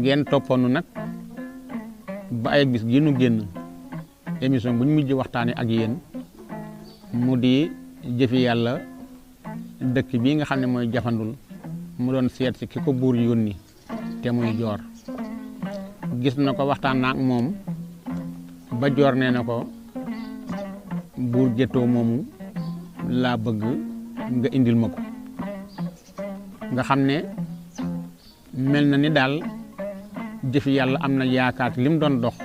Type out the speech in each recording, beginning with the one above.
ngeen toppoonu nag ba ay bis gi nu génn émission bu ñu mujj waxtaane ak yéen mu di jëfi yàlla dëkk bii nga xam ne mooy Jafandul mu doon seet si ki ko buur yónni te muy Joor. gis na ko waxtaan na ak moom ba Joor nee na ko buur Gétto moomu laa bëgg nga indil ma ko nga xam ne mel na ni daal jëfi yàlla am na yaakaar li mu doon dox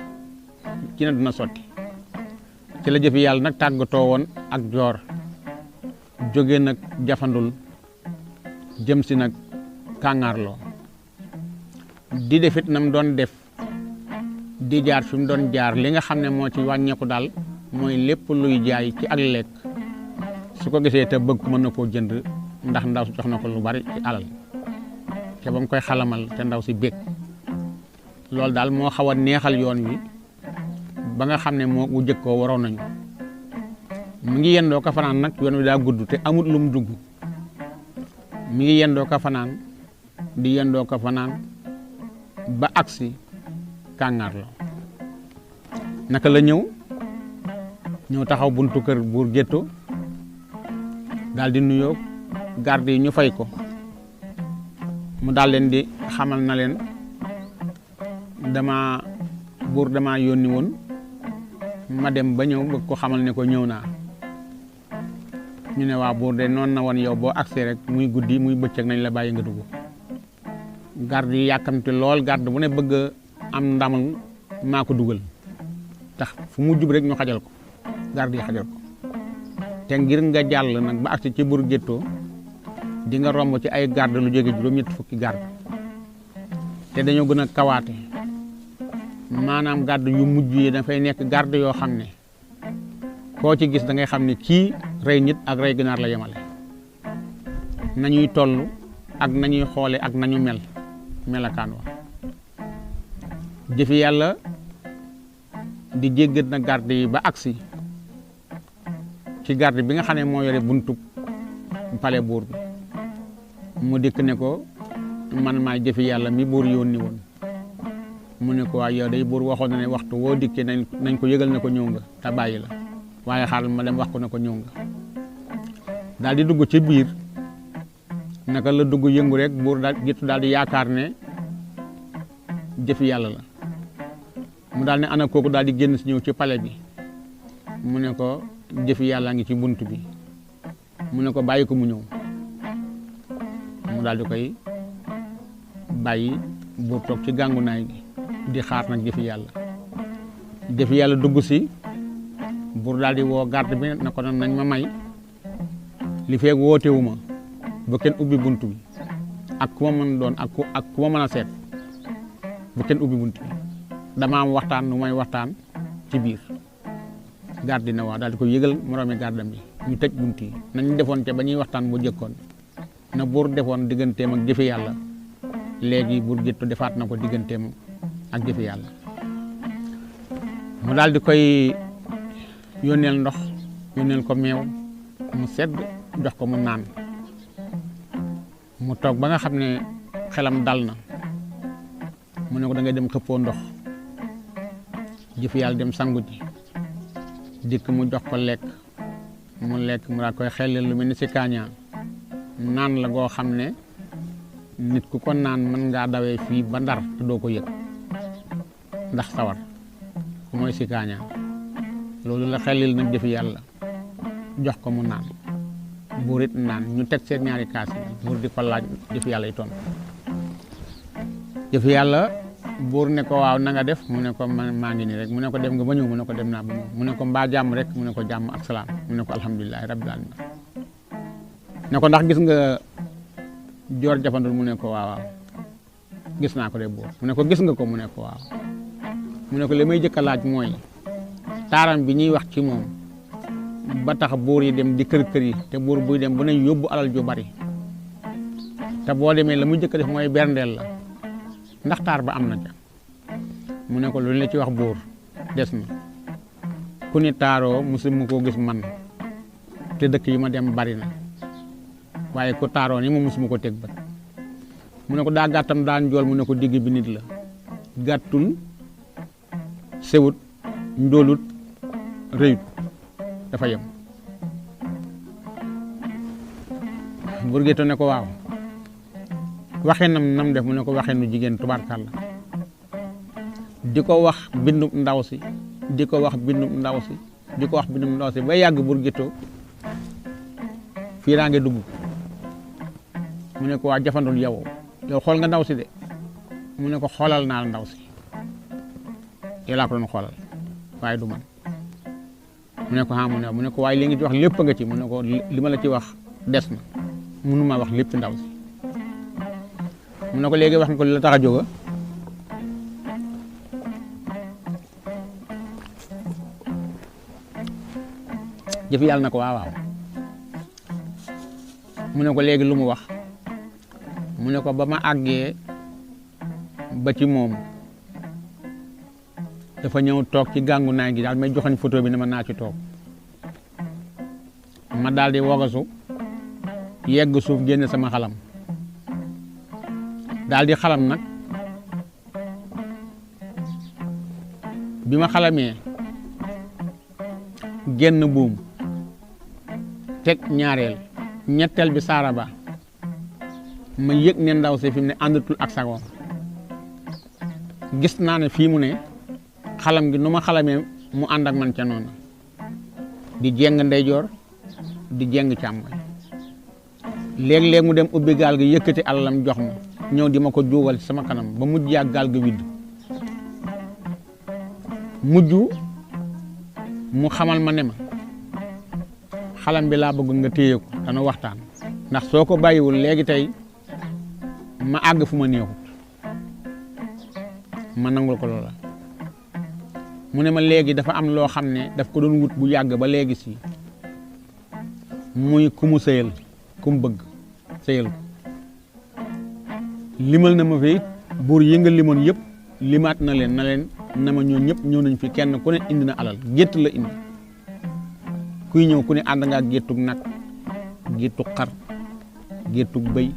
ci na dina sotti ci la jëfi yàlla nag tàggatoo woon ak Joor jóge nag Jafandul jëm si nag Kàngaarloo di defit nam doon def di jaar fi mu doon jaar li nga xam ne moo ci wàññeeku daal mooy lépp luy jaay ci ak lekk su ko gisee te bëgg mën na koo jënd ndax ndaw si jox na ko lu bari ci alal te ba mu koy xalamal te ndaw si bég loolu daal moo xaw a neexal yoon wi ba nga xam ne moo bu jëkkoo waroon nañu mu ngi yendoo ka fanaan nag yoon wi daa gudd te amut lu mu dugg mi ngi yendoo ka fanaan di yendoo ka fanaan ba agsi Kàngaarloo naka la ñëw taxaw buntu kër buur Gétto daal di nuyoo garde yi ñu fay ko mu daal leen di xamal na leen buur dama yónni woon ma dem ba ñëw bëgg ko xamal ne ko ñëw naa ñu ne waa buur de noonu na woon yow boo agsee rek muy guddi muy bëccëg nañ la bàyyi nga dugg garde yi yàkkamte lool garde bu ne bëgg am ndamal maa ko dugal tax fu mu jub rek ñu xajal ko garde yi xajal ko te ngir nga jàll nag ba agsi ci buur Gétto di nga romb ci ay garde lu jóge juróom-ñett fukki garde te dañoo gën a kawaate maanaam garde yu mujj yi dafay nekk garde yoo xam ne koo ci gis da ngay xam ne kii rey nit ak rey ginaar la yemale nañuy toll ak nañuy xoole ak nañu melakaan wa jëfi yàlla di jéggat na garde yi ba agsi ci garde bi nga xam ne moo yore buntu pale buur bi mu dikk ne ko man maa jëfi yàlla mi buur yónni woon mu ne ko waaye yow day buur waxoon na ne waxtu woo dikkee nañ ko yëgal ne ko ñëw nga te bàyyi la waaye xaaral ma dem wax ko ne ko ñëw nga daal di dugg ci biir naka la dugg yëngu rek buur daal Gétto daal di yaakaar ne jëfi yàlla la mu daal ne ana kooku daal di génn si ñëw ci pale bi mu ne ko jëfi yàlla ngi ci bunt bi mu ne ko bàyyi ko mu ñëw mu daal di koy bàyyi buur toog ci gàngunaay gi di xaar nag jëfi yàlla dugg si buur daal di woo garde bi na ko nañ ma may li feeg wootewu ma ba kenn ubbi bunt bi ak ku ma mën doon ak ku ma mën a seet ba kenn ubbi bunt bi dama am waxtaan nu may waxtaan ci biir garde na waaw daal di ko yëgal moroomi gardam bi ñu tëj bunt yi nañu defoon ca ba ñuy waxtaan bu jëkkoon na buur defoon digganteem ak jëfi yàlla léegi buur Gétto defaat na ko digganteem ak jëfi yàlla mu daal di koy yónneel ndox yónneel ko meew mu sedd jox ko mu naan mu toog ba nga xam ne xelam dal na mu ne ko da ngay dem xëppoo ndox jëfi yàlla dem sangu ji dikk mu jox ko lekk mu lekk mu daal koy xelal lu mel ni si kaañaa naan la goo xam ne nit ku ko naan mën ngaa dawee fii ba Ndar te doo ko yëg ndax sawar mooy si kaañaa loolu la xelil nag jëfi yàlla jox ko mu naan buur it naan ñu teg seen ñaari kaas yi buur di ko laaj jëfi yàlla yi tontu jëfi yàlla buur ne ko waaw na nga def mu ne ko maa ngi nii rek mu ne ko dem nga ba ñëw mu ne ko dem naa ba ñëw mu ne ko mbaa jàmm rek mu ne ko jàmm ak salaam mu ne ko alhamdulilahi rabbil alamin ne ko ndax gis nga Joor Jafandul mu ne ko waaw gis naa ko de buur mu ne ko gis nga ko mu ne ko waaw mu ne ko li may jëkk a laaj mooy taaram bi ñuy wax ci moom ba tax buur yi dem di kër yi te buur buy dem bu nañ yóbbu alal ju bari te boo demee la muy jëkk def mooy berndeel la ndax taar ba am na ca mu ne ko lu la ci wax buur des na ku ni taaroo musuma koo gis man te dëkk yi ma dem bari na waaye ku taaroo ni ma musuma ko teg bët mu ne ko daa gàttam daan jool mu ne ko digg bi nit la gàttul sewut ndóolut rëyut dafa yem. Buur Gétto ne ko waaw waxee nam def mu ne ko waxee nu jigéen tubaarkàlla di ko wax bindum ndaw si di ko wax bindum ndaw si di ko wax bindum ndaw si ba yàgg Buur Gétto fii raa ngi dugg mu ne ko waa jafandul yow xool nga ndaw si de mu ne ko xoolal naa la ndaw si yow laa ko doon xoolal waaye du man mu ne ko mu ne ko waaye li nga ci wax lépp nga ci mu ne ko li ma la ci wax des na mënuma wax lépp ndaw si mu ne ko léegi wax nga ko li la tax a jóga jëf yàlla na ko waaw mu ne ko léegi lu mu wax mu ne ko ba ma àggee ba ci moom dafa ñëw toog ci gàngu naay gi daal may joxañ photo bi ne ma naa ci toog ma daal di wogasu yegg suuf génne sama xalam daal di xalam nag bi ma xalamee génn buum teg ñaareel ñetteel bi saara ba ma yëg ne ndaw si fi mu ne àndatul ak sagoom gis naa ne fii mu ne xalam gi nu ma xalamee mu ànd ak man ca noonu di jéng ndeyjoor di jéng càmmoñ léeg-léeg mu dem ubbi gaal gi yëkkati alalam jox ma ñëw di ma ko juugal ci sama kanam ba mujj yàgg gaal ga widd mujj mu xamal ma ne ma xalam bi laa bëgg nga téye ko dana waxtaan ndax soo ko bàyyiwul léegi tey ma àgg fu ma neexut ma nangul ko loola mu ne ma léegi dafa am loo xam ne daf ko doon wut bu yàgg ba léegi si muy ku mu sëyal ku mu bëgg sëyal ko limal na ma fi it buur yi nga limoon yëpp limaat na leen na ma ñoo ñëpp ñëw nañ fi kenn ku ne indi na alal gétt la indi kuy ñëw ku ne ànd ngaa géttug nag géttug xar géttug bëy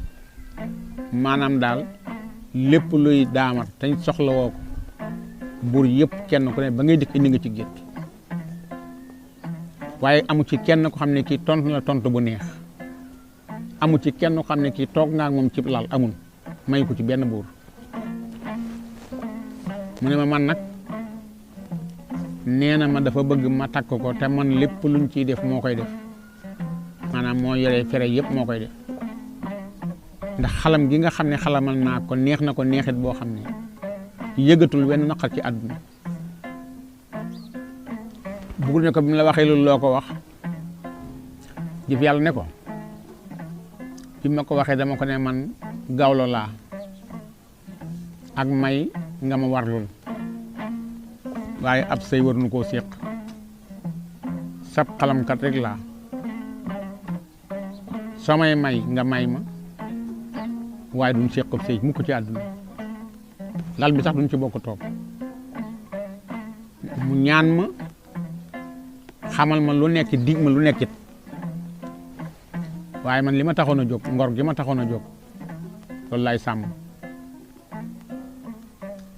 maanaam daal lépp luy daamar te soxla woo ko buur yëpp kenn ku ne ba ngay dikk indi nga ci gétt waaye amu ci kenn ko xam ne kii tontu la tontu bu neex amu ci kenn ko xam ne kii toog naa ak moom ci lal amul may ko ci benn buur mu ne ma man nag nee na ma dafa bëgg ma takk ko te man lépp luñ ciy def moo koy def maanaam moo yore fere yëpp moo koy def ndax xalam gi nga xam ne xalamal naa ko neex na ko neexit boo xam ne yëgatul wenn naqar ci àdduna bugul ne ko bi mu la waxee loolu loo ko wax jëf yàlla ne ko bi ma ko waxee dama ko ne man gawlo laa ak may nga ma warlul waaye ab sëy war nu koo séq sab xalamkat rek laa soo may nga may ma waaye duñ séq ab sëy mukk ci àdduna lal bi sax duñ ci bokk toog mu ñaan ma xamal ma lu nekk dig ma lu nekkit waaye man li ma taxoon a jóg ngor gi ma taxoon a jóg loolu laay sàmm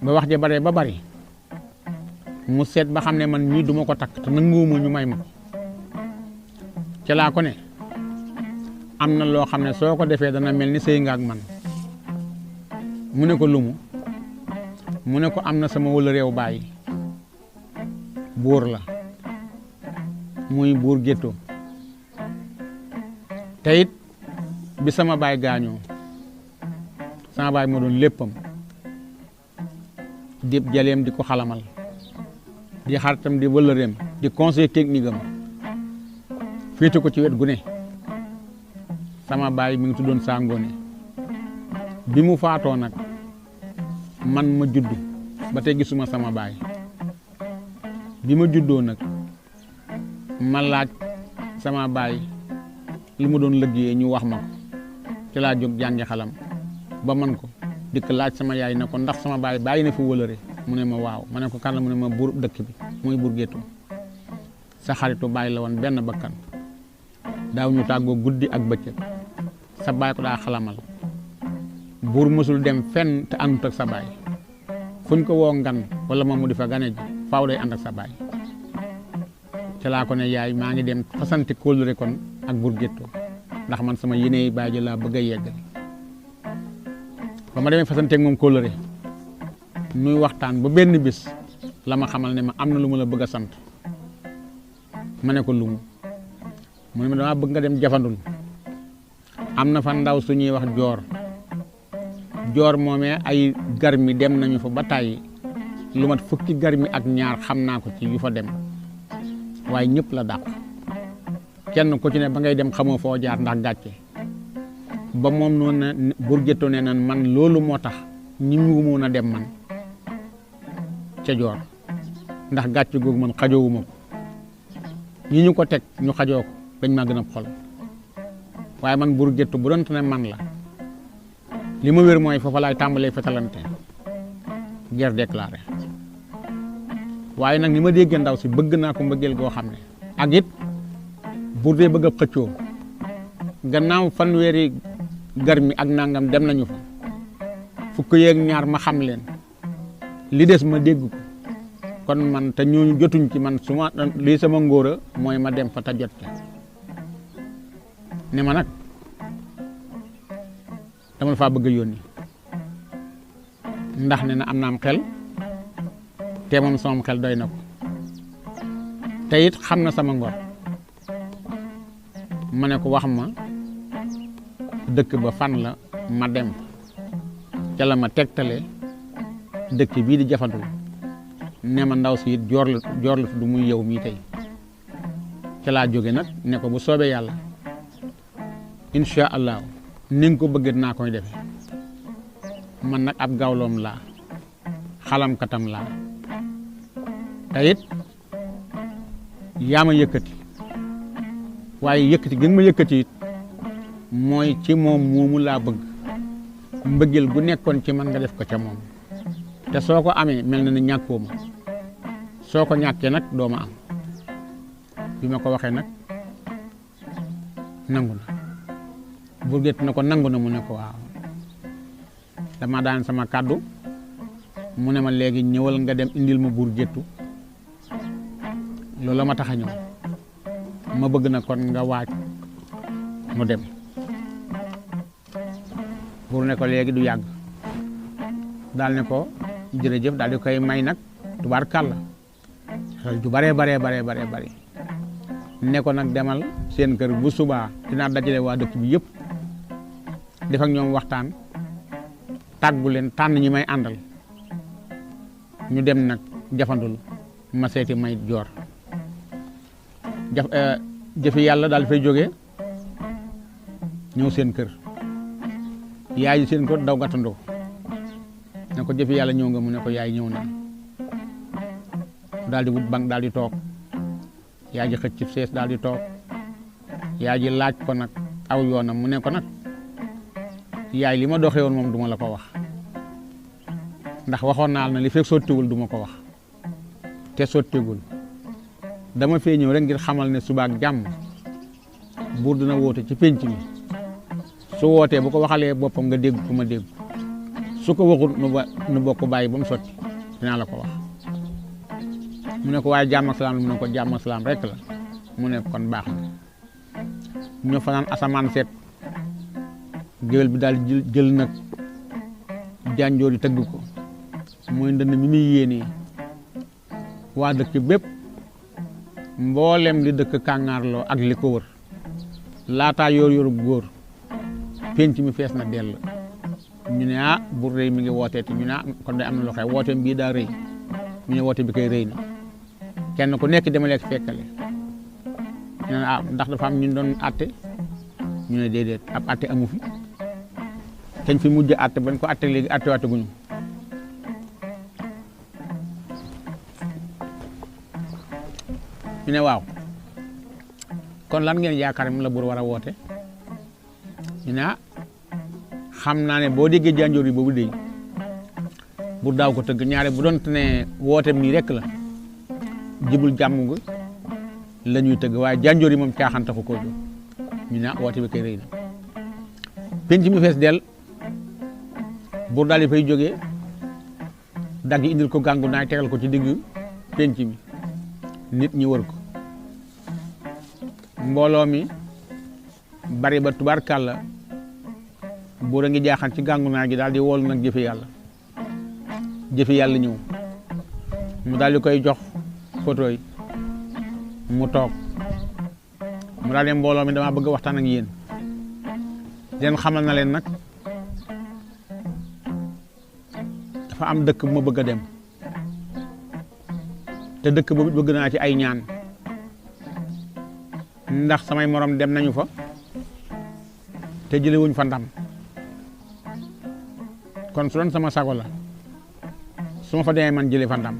ba wax ja bare ba bari mu seet ba xam ne man ñii duma ko takk te nanguwuma ñu may ma ko ci laa ko ne am na loo xam ne soo ko defee dana mel ni sëy nga ak man mu ne ko lumu mu ne ko am na sama wala réew bàyyi buur la muy Buur Gétto te it bi sama baay gaañoo sama baay moo doon léppam di jaleem di ko xalamal di xaritam di wëllëreem di conseil technique am féete ko ci wet gu ne sama baay mi ngi tuddoon Saa Ngoone bi mu faatoo nag man ma judd ba tey gisuma sama baay bi ma juddoo nag ma laaj sama baay li mu doon liggéeyee ñu wax ma ko ci laa jóg jàngi xalam ba man ko dikk laaj sama yaay ne ko ndax sama baay bàyyi na fi wëlëre mu ne ma waaw ma ne ko kan la mu ne ma buur dëkk bi mooy Buur Gétto sa xaritu baay la woon benn bakkan daaw ñu tàggoo guddi ak bëccëg sa baay ko daa xalamal buur mësul dem fenn te àndut ak sa baay fuñ ko woo ngan wala moom mu di fa gane ji faaw day ànd ak sa baay ca laa ko ne yaay maa ngi dem fasante kóllëre kon ak Bour Guetto ndax man sama yéene baay ji laa bëgg a yeggali ba ma demee fasanteeg moom kóllëre nuy waxtaan ba benn bis la ma xamal ne ma am na lu ma la bëgg a sant ma ne ko lu mu ne ma dama bëgg nga dem jafandul am na fa ndaw suñuy wax joor moomee ay garmi dem nañu fa ba tàyyi lu mat fukki garmi ak ñaar xam naa ko ci yu fa dem waaye ñëpp la dàq kenn ku ci ne ba ngay dem xamoo foo jaar ndax gàcce ba moom noonu na Bour Guetto ne nan man loolu moo tax ñi mu mun a dem man ca joor ndax gàcce googu man xajoowuma ko ñi ñu ko teg ñu xajoo ko dañ maa gën a xol waaye man Bour Guetto bu doon ne man la li ma wér mooy foofa laay tàmbalee fetalante guerre déclarée waaye nag ni ma déggee ndaw si bëgg naa ko mbëggeel goo xam ne ak it Bour dee bëgg a xëccoo gannaaw fanweeri garmi ak nangam dem nañu fa fukk yeeg ñaar ma xam leen li des ma dégg ko kon man te ñooñu jotuñ ci man su ma lii sama ngóora mooy ma dem fa ta jot ca ne ma nag dama la faa bëgg a yónni ndax ne na am na am xel te moom sama xel doy na ko te it xam na sama ngor ma ne ko wax ma dëkk ba fan la ma dem ca la ma tegtale dëkk bii di jafandul ne ma ndaw si it joor la du muy yow mii tey ca laa jóge nag ne ko bu soobee yàlla incha allah ni nga ko bëgg naa koy defee man nag ab gawloom laa xalamkatam laa te it yaa ma yëkkati waaye yëkkati gën ma yëkkati it mooy ci moom moomu laa bëgg mbëggeel gu nekkoon ci man nga def ko ca moom te soo ko amee mel na ne ñàkkoo ma soo ko ñàkkee nag doo ma am bi ma ko waxee nag nangu na Bour Guetto na ko nangu na mu ne ko waaw dama daan sama kàddu mu ne ma léegi ñëwal nga dem indil ma Bour Guetto loolu la ma tax a ñëw ma bëgg na kon nga waaj mu dem Bour ne ko léegi du yàgg daal ne ko jërëjëf daal di koy may nag tubaarkàlla xel ju baree bari ne ko nag demal seen kër bu subaa dinaa dajale waa dëkk bi yëpp def ak ñoom waxtaan tàggu leen tànn ñi may àndal ñu dem nag jafandul ma seeti may joor jëfi yàlla daal fay jógee ñëw seen kër yaay ji seen kër daw gàttandoo ne ko jëfi yàlla ñëw nga mu ne ko yaay ñëw na daal di wut bank daal di toog yaay ji xëcc sees daal di toog yaay ji laaj ko nag aw yoonam mu ne ko nag yaay li ma doxee woon moom duma la ko wax ndax waxoon naa na li fekk sottiwul duma ko wax te sottigul dama fee ñëw rek ngir xamal ne subaak jàmm Bour dina woote ci pénc mi su wootee bu ko waxalee boppam nga dégg ko ma dégg su ko waxul nu bokk bàyyi ba mu sotti dinaa la ko wax mu ne ko waaye jàmm ak salaam mu ne ko jàmm ak salaam rek la mu ne kon baax na ñu fanaan asamaan seet géwél bi daal jël nag jànjoor yi tëgg ko mooy ndënd mi muy yéenee waa dëkk bépp mboolem li dëkk kàngaarloo ak li ko wër laataa yor-yorub góor penc mi fees na dell ñu ne Bour rëy mi ngi wooteeti ñu ne kon day am na lu xew wooteem bii daa rëy ñu ne woote bi koy rëy na kenn ku nekk dama lekk fekkale ñu ne ndax dafa am ñu doon atte ñu ne déedéet ab atte amu fi kañ fi mujj atte bañ ko atte léegi atte waate guñu ñu ne waaw kon lan ngeen yaakaar mu la Bour war a woote ñu ne xam naa ne boo déggee jànjoor yi boobu déy Bour daaw ko tëgg ñaare bu doon ne wooteem nii rek la jibul jàmm nga la ñuy tëgg waaye jànjoor yi moom caaxaan taxu koo jóg ñu ne woote bi koy rëy na penc mi fees del Bour daal di fay jógee dagg indil ko gàngu naay tegal ko ci digg penc mi nit ñi wër ko mbooloo mi bari ba tubaarkàlla buur a ngi jaaxal ci gàngu naay gi daal di woolu nag jëfi yàlla ñëw mu daal di koy jox photo yi mu toog mu daal di mbooloo mi dama bëgg waxtaan ak yéen leen xamal na leen nag dafa am dëkk bu ma bëgg a dem te dëkk boobu bëgg naa ci ay ñaan ndax samay morom dem nañu fa te jëlewuñ fa ndam kon su doon sama sago la su ma fa demee man jëlee fa ndam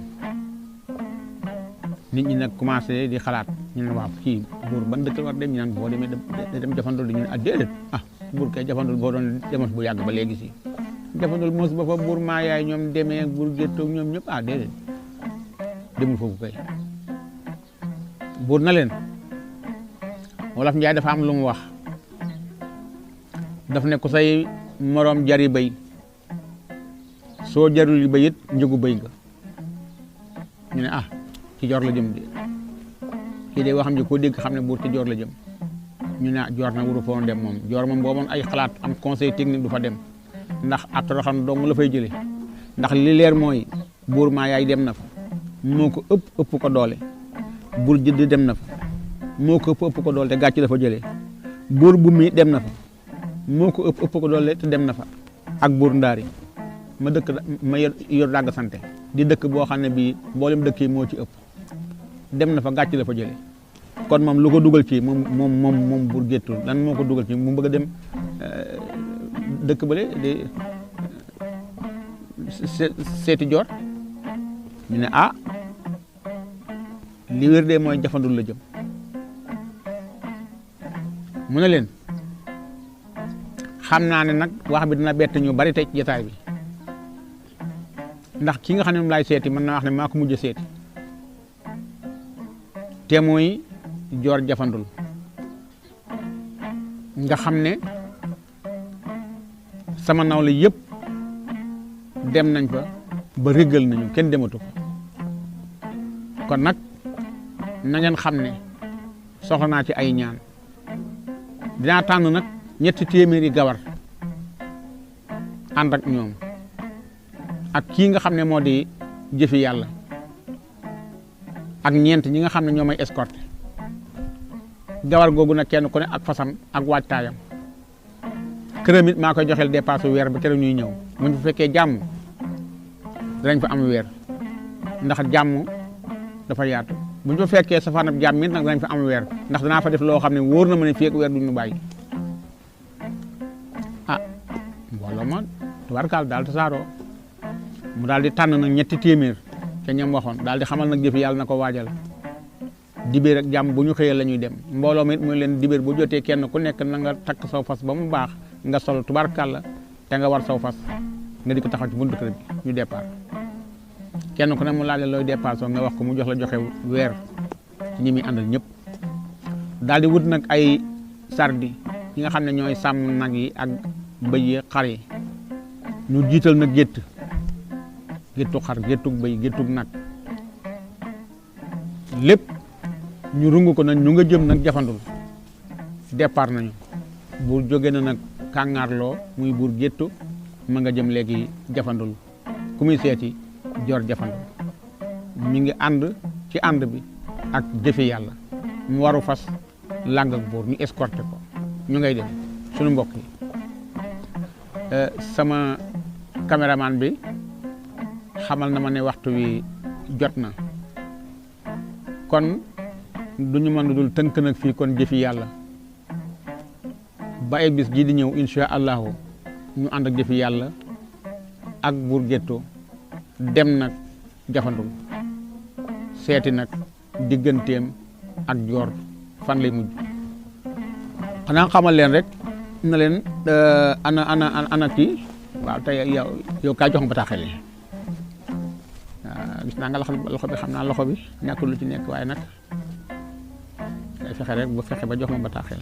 nit ñi nag commencé di xalaat ñu ne waaw kii buur ban dëkk war dem ñu naan boo demee dem jafandul di ñu ne déedéet buur kay jafandul boo doon demoon bu yàgg ba léegi si jafandul mos ba fa buur maa yaay ñoom demee buur géttoog ñoom ñëpp déedéet demul foofu kay buur na leen wolof Njaay dafa am lu mu wax daf ne ko say moroom jari bay soo jarul yi bayit njëgu bay nga ñu ne ci joor la jëm de kii de waxam ji koo dégg xam ne buur ci joor la jëm ñu ne joor na wuru foon dem moom joor moom booboon ay xalaat am conseil technique du fa dem ndax ak toroxam dong la fay jëlee ndax li leer mooy buur maa yaay dem na fa moo ko ëpp ko doole buur jëdd dem na fa moo ko ëpp ko doole te gàcc dafa jëlee buur bu mi dem na fa moo ko ëpp ko doole te dem na fa ak buur ndaari ma dëkk ma yor dàgg sante di dëkk boo xam ne bii mboolem dëkk yi moo ci ëpp dem na fa gàcc dafa jëlee kon moom lu ko dugal ci moom buur géttul lan moo ko dugal ci mu bëgg a dem dëkk bële di seeti joor ñu ne li wér de mooy jafandul la jëm mu ne leen xam naa ne nag wax bi dina bett ñu bari tey ci jotaay bi ndax ki nga xam ne moom laay seeti mën naa wax ne maa ko mujj seeti te mooy joor jafandul nga xam ne sama nawle yëpp dem nañ fa ba réggal nañu kenn dematu ko kon nag na ngeen xam ne soxla naa ci ay ñaan dinaa tànn nag 300 gawar ànd ak ñoom ak kii nga xam ne moo di jëfi yàlla ak ñeent ñi nga xam ne ñoo may escorté gawar googu nag kenn ku ne ak fasam ak waajtaayam këram it maa koy joxeel dépasse weer ba keroog ñuy ñëw mu ñu fekkee jàmm danañ fa am weer ndax jàmm dafa yaatu bu ñu fa fekkee safaanab jàmm it nag danañ fa am weer ndax danaa fa def loo xam ne wóor na ma ne fii ak weer duñu bàyyi mbooloo ma tubaarkaal daal tasaaroo mu daal di tànn nag 300 te ñam waxoon daal di xamal nag jëfi yàlla na ko waajal dibéer ak jàmm bu ñu xëyee la ñuy dem mbooloo mi it muy leen dibéer bu jotee kenn ku nekk na nga takk saw fas ba mu baax nga sol tubaarkaal la te nga war saw fas nga di ko taxaw ci buntu kër bi ñu départ kenn ku ne mu laaj la looy départ nga wax ko mu jox la joxe weer ci ñi muy àndal ñëpp daal di wut nag ay sardi yi nga xam ne ñooy sàmm nag yi ak bëy yi xar yi ñu jiital nag géttu xar géttug bëy géttug nag lépp ñu rungu ko nag ñu nga jëm nag jafandul départ nañu buur jóge na nag kàngaarloo muy buur géttu ma nga jëm léegi jafandul ku muy seeti joor jafandul mi ngi ànd ci ànd bi ak jëfe yàlla mu waru fas làng ak buur ñu escorté ko ñu ngay dem suñu mbokk yi sama caméraman bi xamal na ma ne waxtu wi jot na kon duñu mën dul tënk nag fii kon jëfi yàlla ba ay bis ji di ñëw insha allahu ñu ànd ak jëfi yàlla ak buur géttoo dem nag jafandul seeti nag digganteem ak joor fan lay mujj xanaa xamal leen rek na leen ana kii waaw tey yow kaa jox ma bataaxel yi gis naa nga loxo bi xam naa loxo bi ñàkkul lu ci nekk waaye nag day fexe rek bu fexe ba jox ma bataaxel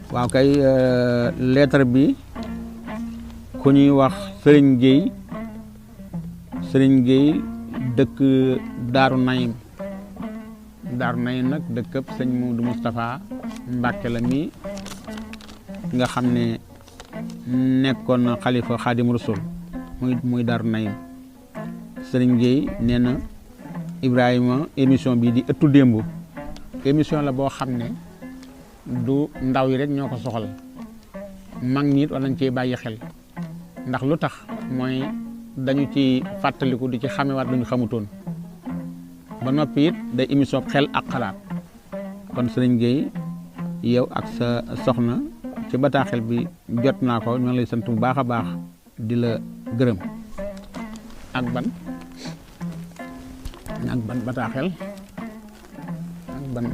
waaw kay lettre bi ku ñuy wax Serigne Gueye dëkk Daaru Nayim nag dëkkëb sëñ Modou Moustapha Mbacke la mi nga xam ne nekkoon na xalifa Xaadim Rasul muy Daaru Nayim. Serigne Gueye nee na Ibrahima émission bi di ëttu démb émission la boo xam ne du ndaw yi rek ñoo ko soxal mag ñi it war nañ cee bàyyi xel ndax lu tax mooy dañu ci fàttaliku di ci xamewaat lu ñu xamutoon ba noppi it day émission xel ak xalaat kon Serigne Gueye yow ak sa soxna ci bataaxel bi jot naa ko ñoo lay sant bu baax a baax di la gërëm. ak ban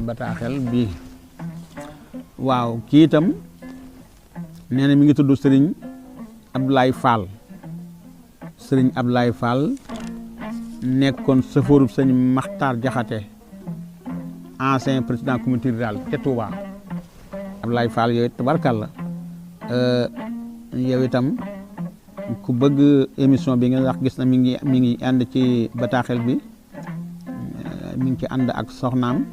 bataaxel bi waaw kii itam nee na mi ngi tudd Serigne Abdoulaye Fall nekkoon sëfoorub sëñ Maxtaar Jaxate ancien président communauté rurale ca Touba. Abdoulaye Fall yooyu tabarkàlla yow itam ku bëgg émission bi nga wax gis na mi ngi ànd ci bataaxel bi mi ngi ci ànd ak soxnaam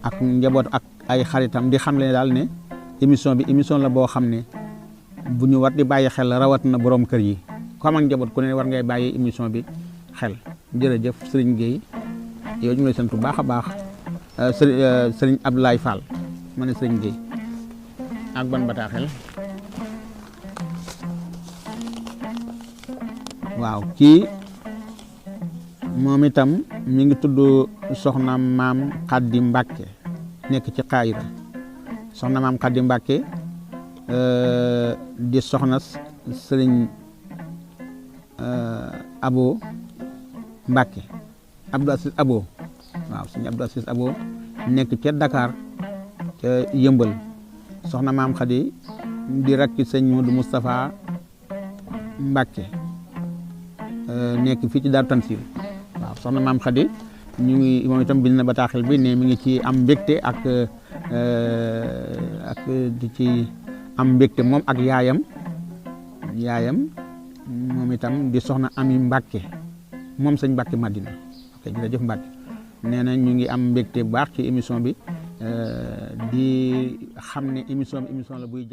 ak njaboot ak ay xaritam di xam le daal ne émission bi émission la boo xam ne bu ñu war di bàyyi xel rawat na borom kër yi ko am ak njaboot ku ne war ngay bàyyi émission bi xel. jërëjëf Serigne Gueye yow ñu ngi lay sant bu baax a baax Serigne Abdoulaye Fall ma ne Serigne Gueye ak ban bataaxel. waaw kii moom itam mi ngi tudd soxna maam Xaddi Mbàkke nekk ci Xaayira soxna maam Xaddi Mbàkke di soxna Sëriñ Abo Mbàkke Abdou Aziz Abo waaw Sëriñ Abdou Aziz Abo nekk ca Dakar ca Yëmbal soxna maam Xaddi di rakki sëñ Modou Moustapha Mbàkke nekk fii ci Daaru Tansil waaw soxna maam Xadi ñu ngi moom itam bind na bataaxel bi ne mi ngi ci am mbégte ak di ci am mbégte moom ak yaayam moom itam di soxna Ami Mbàkke moom sëñ Mbàkke Madina ok jërëjëf Mbàkke nee na ñu ngi am mbégte bu baax ci émission bi di xam ne émission la buy